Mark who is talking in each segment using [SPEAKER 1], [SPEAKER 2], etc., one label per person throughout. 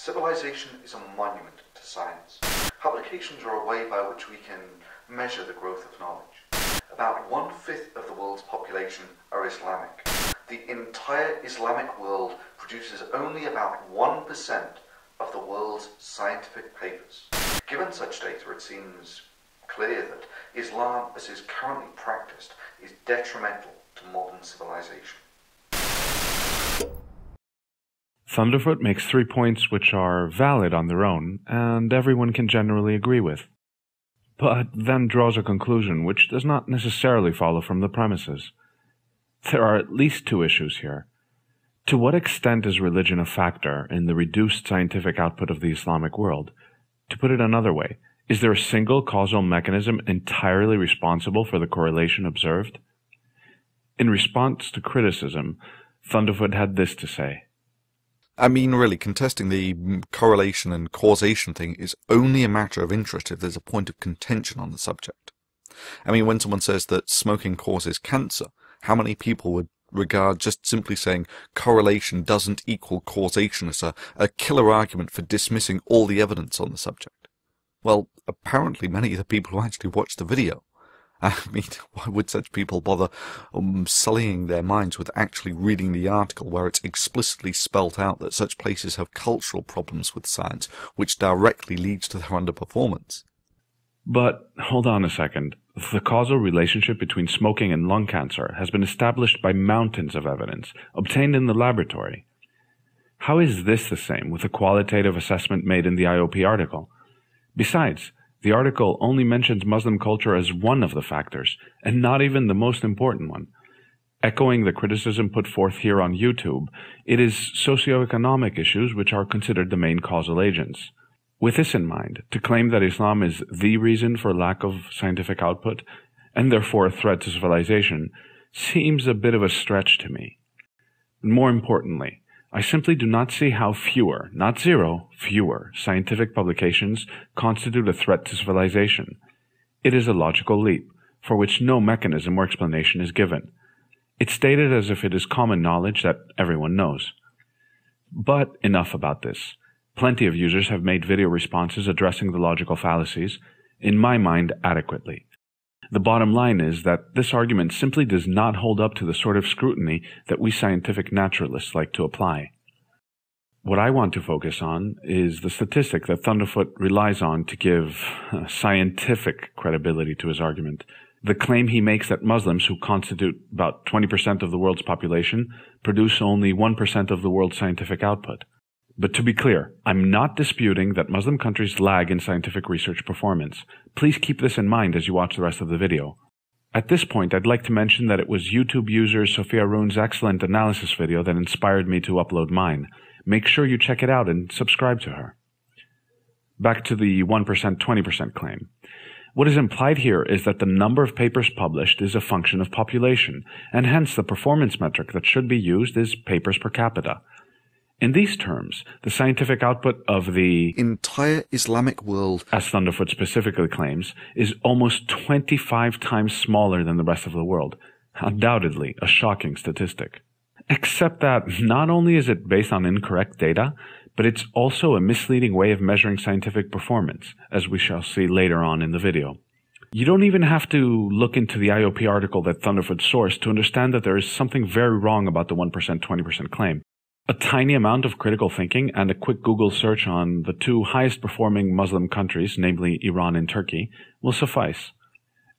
[SPEAKER 1] Civilization is a monument to science. Publications are a way by which we can measure the growth of knowledge. About 1/5 of the world's population are Islamic. The entire Islamic world produces only about 1% of the world's scientific papers. Given such data, it seems clear that Islam, as is currently practiced, is detrimental to modern civilization.
[SPEAKER 2] Thunderf00t makes 3 points which are valid on their own, and everyone can generally agree with, but then draws a conclusion which does not necessarily follow from the premises. There are at least 2 issues here. To what extent is religion a factor in the reduced scientific output of the Islamic world? To put it another way, is there a single causal mechanism entirely responsible for the correlation observed? In response to criticism, Thunderf00t had this to say.
[SPEAKER 3] I mean, really, contesting the correlation and causation thing is only a matter of interest if there's a point of contention on the subject. I mean, when someone says that smoking causes cancer, how many people would regard just simply saying correlation doesn't equal causation as a killer argument for dismissing all the evidence on the subject? Well, apparently many of the people who actually watched the video. I mean, why would such people bother sullying their minds with actually reading the article where it's explicitly spelt out that such places have cultural problems with science, which directly leads to their underperformance?
[SPEAKER 2] But hold on a second. The causal relationship between smoking and lung cancer has been established by mountains of evidence, obtained in the laboratory. How is this the same with the qualitative assessment made in the IOP article? Besides, the article only mentions Muslim culture as one of the factors, and not even the most important one. Echoing the criticism put forth here on YouTube, it is socioeconomic issues which are considered the main causal agents. With this in mind, to claim that Islam is the reason for lack of scientific output, and therefore a threat to civilization, seems a bit of a stretch to me. More importantly, I simply do not see how fewer, not zero, fewer scientific publications constitute a threat to civilization. It is a logical leap, for which no mechanism or explanation is given. It's stated as if it is common knowledge that everyone knows. But enough about this. Plenty of users have made video responses addressing the logical fallacies, in my mind adequately. The bottom line is that this argument simply does not hold up to the sort of scrutiny that we scientific naturalists like to apply. What I want to focus on is the statistic that Thunderf00t relies on to give scientific credibility to his argument. The claim he makes that Muslims, who constitute about 20% of the world's population, produce only 1% of the world's scientific output. But to be clear, I'm not disputing that Muslim countries lag in scientific research performance. Please keep this in mind as you watch the rest of the video. At this point, I'd like to mention that it was YouTube user Sophia Roon's excellent analysis video that inspired me to upload mine. Make sure you check it out and subscribe to her. Back to the 1% 20% claim. What is implied here is that the number of papers published is a function of population, and hence the performance metric that should be used is papers per capita. In these terms, the scientific output of the
[SPEAKER 3] entire Islamic world,
[SPEAKER 2] as Thunderf00t specifically claims, is almost 25 times smaller than the rest of the world. Undoubtedly a shocking statistic. Except that not only is it based on incorrect data, but it's also a misleading way of measuring scientific performance, as we shall see later on in the video. You don't even have to look into the IOP article that Thunderf00t sourced to understand that there is something very wrong about the 1% 20% claim. A tiny amount of critical thinking and a quick Google search on the 2 highest performing Muslim countries, namely Iran and Turkey, will suffice.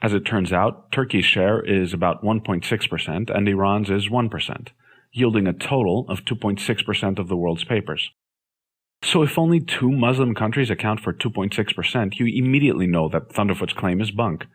[SPEAKER 2] As it turns out, Turkey's share is about 1.6% and Iran's is 1%, yielding a total of 2.6% of the world's papers. So if only 2 Muslim countries account for 2.6%, you immediately know that Thunderf00t's claim is bunk.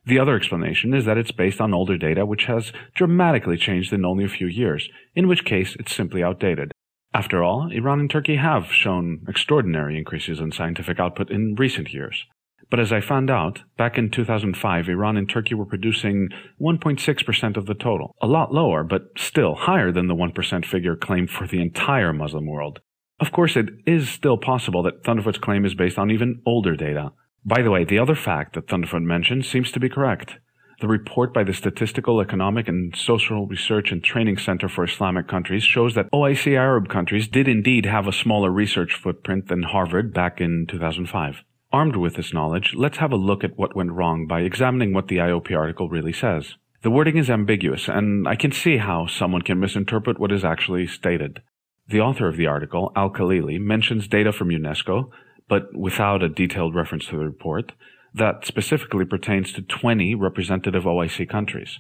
[SPEAKER 2] The other explanation is that it's based on older data which has dramatically changed in only a few years, in which case it's simply outdated. After all, Iran and Turkey have shown extraordinary increases in scientific output in recent years. But as I found out, back in 2005, Iran and Turkey were producing 1.6% of the total. A lot lower, but still higher than the 1% figure claimed for the entire Muslim world. Of course, it is still possible that Thunderf00t's claim is based on even older data. By the way, the other fact that Thunderf00t mentions seems to be correct. The report by the Statistical, Economic, and Social Research and Training Center for Islamic Countries shows that OIC Arab countries did indeed have a smaller research footprint than Harvard back in 2005. Armed with this knowledge, let's have a look at what went wrong by examining what the IOP article really says. The wording is ambiguous, and I can see how someone can misinterpret what is actually stated. The author of the article, Al-Khalili, mentions data from UNESCO, but without a detailed reference to the report, that specifically pertains to 20 representative OIC countries.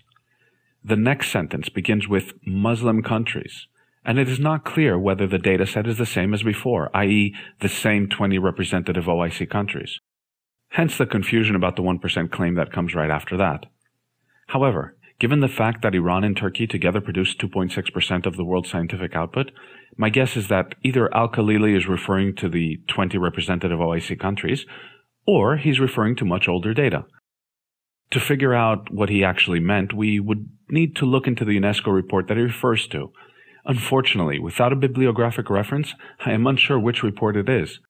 [SPEAKER 2] The next sentence begins with Muslim countries, and it is not clear whether the data set is the same as before, i.e. the same 20 representative OIC countries. Hence the confusion about the 1% claim that comes right after that. However, given the fact that Iran and Turkey together produce 2.6% of the world's scientific output, my guess is that either Al-Khalili is referring to the 20 representative OIC countries, or he's referring to much older data. To figure out what he actually meant, we would need to look into the UNESCO report that he refers to. Unfortunately, without a bibliographic reference, I am unsure which report it is.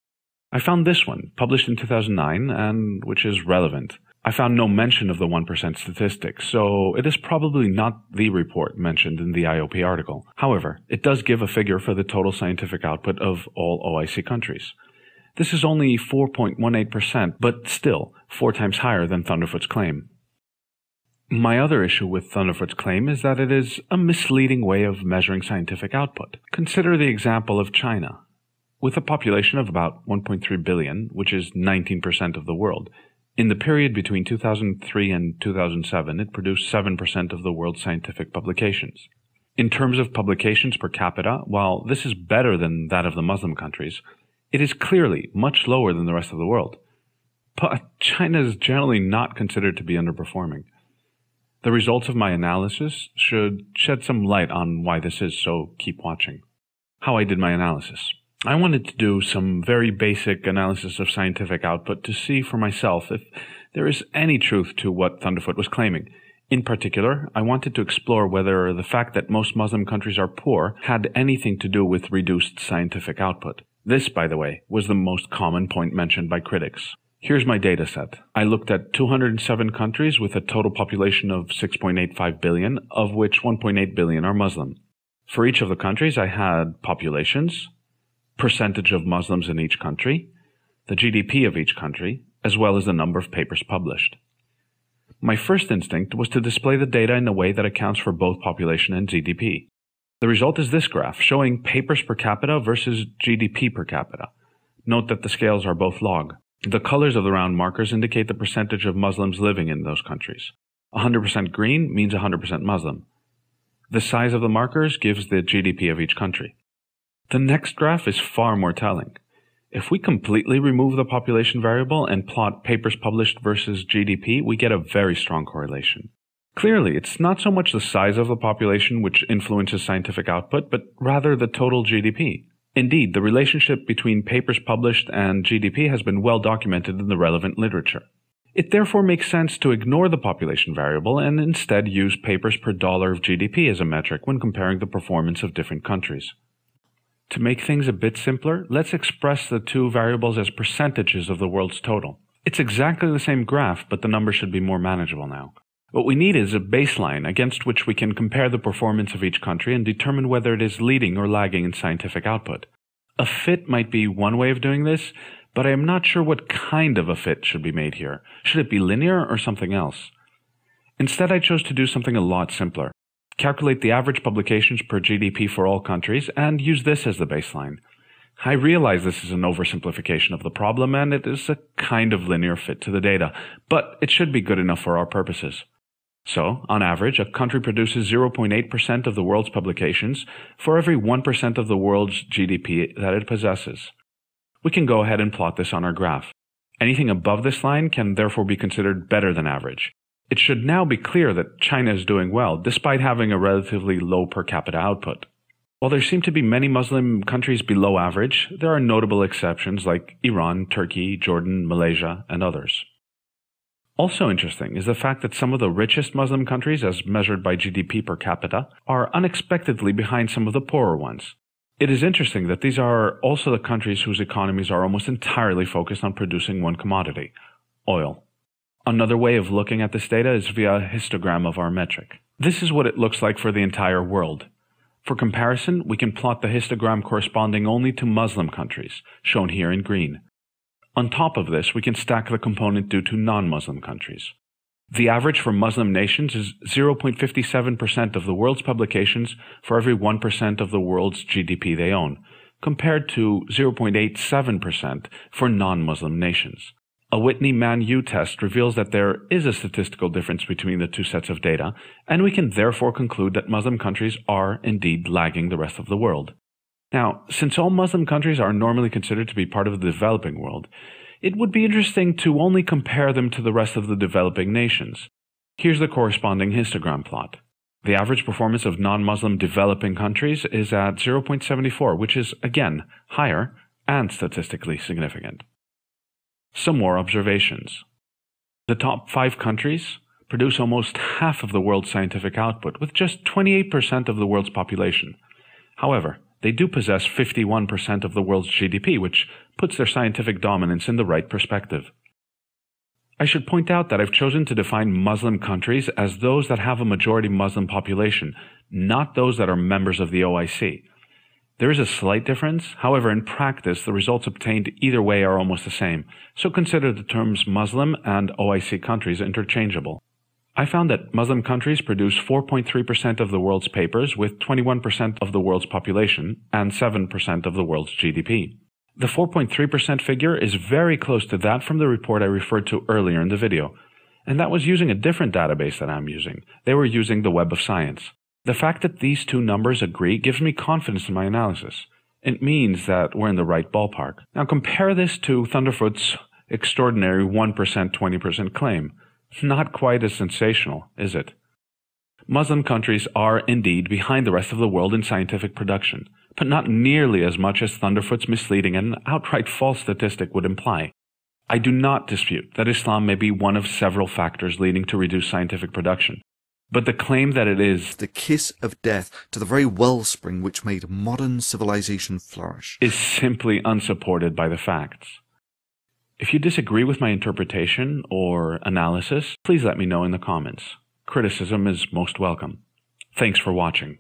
[SPEAKER 2] I found this one, published in 2009, and which is relevant. I found no mention of the 1% statistic, so it is probably not the report mentioned in the IOP article. However, it does give a figure for the total scientific output of all OIC countries. This is only 4.18%, but still 4 times higher than Thunderfoot's claim. My other issue with Thunderfoot's claim is that it is a misleading way of measuring scientific output. Consider the example of China. With a population of about 1.3 billion, which is 19% of the world, in the period between 2003 and 2007, it produced 7% of the world's scientific publications. In terms of publications per capita, while this is better than that of the Muslim countries, it is clearly much lower than the rest of the world. But China is generally not considered to be underperforming. The results of my analysis should shed some light on why this is, so keep watching. How I did my analysis. I wanted to do some very basic analysis of scientific output to see for myself if there is any truth to what Thunderfoot was claiming. In particular, I wanted to explore whether the fact that most Muslim countries are poor had anything to do with reduced scientific output. This, by the way, was the most common point mentioned by critics. Here's my data set. I looked at 207 countries with a total population of 6.85 billion, of which 1.8 billion are Muslim. For each of the countries, I had populations, percentage of Muslims in each country, the GDP of each country, as well as the number of papers published. My first instinct was to display the data in a way that accounts for both population and GDP. The result is this graph, showing papers per capita versus GDP per capita. Note that the scales are both log. The colors of the round markers indicate the percentage of Muslims living in those countries. 100% green means 100% Muslim. The size of the markers gives the GDP of each country. The next graph is far more telling. If we completely remove the population variable and plot papers published versus GDP, we get a very strong correlation. Clearly, it's not so much the size of the population which influences scientific output, but rather the total GDP. Indeed, the relationship between papers published and GDP has been well documented in the relevant literature. It therefore makes sense to ignore the population variable and instead use papers per dollar of GDP as a metric when comparing the performance of different countries. To make things a bit simpler, let's express the two variables as percentages of the world's total. It's exactly the same graph, but the numbers should be more manageable now. What we need is a baseline against which we can compare the performance of each country and determine whether it is leading or lagging in scientific output. A fit might be one way of doing this, but I am not sure what kind of a fit should be made here. Should it be linear or something else? Instead, I chose to do something a lot simpler. Calculate the average publications per GDP for all countries and use this as the baseline. I realize this is an oversimplification of the problem and it is a kind of linear fit to the data, but it should be good enough for our purposes. So, on average, a country produces 0.8% of the world's publications for every 1% of the world's GDP that it possesses. We can go ahead and plot this on our graph. Anything above this line can therefore be considered better than average. It should now be clear that China is doing well, despite having a relatively low per capita output. While there seem to be many Muslim countries below average, there are notable exceptions like Iran, Turkey, Jordan, Malaysia, and others. Also interesting is the fact that some of the richest Muslim countries, as measured by GDP per capita, are unexpectedly behind some of the poorer ones. It is interesting that these are also the countries whose economies are almost entirely focused on producing one commodity, oil. Another way of looking at this data is via a histogram of our metric. This is what it looks like for the entire world. For comparison, we can plot the histogram corresponding only to Muslim countries, shown here in green. On top of this, we can stack the component due to non-Muslim countries. The average for Muslim nations is 0.57% of the world's publications for every 1% of the world's GDP they own, compared to 0.87% for non-Muslim nations. A Whitney-Mann-U test reveals that there is a statistical difference between the two sets of data, and we can therefore conclude that Muslim countries are indeed lagging the rest of the world. Now, since all Muslim countries are normally considered to be part of the developing world, it would be interesting to only compare them to the rest of the developing nations. Here's the corresponding histogram plot. The average performance of non-Muslim developing countries is at 0.74, which is, again, higher and statistically significant. Some more observations. The top 5 countries produce almost half of the world's scientific output, with just 28% of the world's population. However, they do possess 51% of the world's GDP, which puts their scientific dominance in the right perspective. I should point out that I've chosen to define Muslim countries as those that have a majority Muslim population, not those that are members of the OIC. There is a slight difference, however, in practice, the results obtained either way are almost the same, so consider the terms Muslim and OIC countries interchangeable. I found that Muslim countries produce 4.3% of the world's papers with 21% of the world's population and 7% of the world's GDP. The 4.3% figure is very close to that from the report I referred to earlier in the video, and that was using a different database that I'm using. They were using the Web of Science. The fact that these two numbers agree gives me confidence in my analysis. It means that we're in the right ballpark. Now compare this to Thunderf00t's extraordinary 1% 20% claim. Not quite as sensational, is it? Muslim countries are indeed behind the rest of the world in scientific production, but not nearly as much as Thunderf00t's misleading and outright false statistic would imply. I do not dispute that Islam may be one of several factors leading to reduced scientific production. But the claim that it is
[SPEAKER 3] the kiss of death to the very wellspring which made modern civilization flourish
[SPEAKER 2] is simply unsupported by the facts. If you disagree with my interpretation or analysis, please let me know in the comments. Criticism is most welcome. Thanks for watching.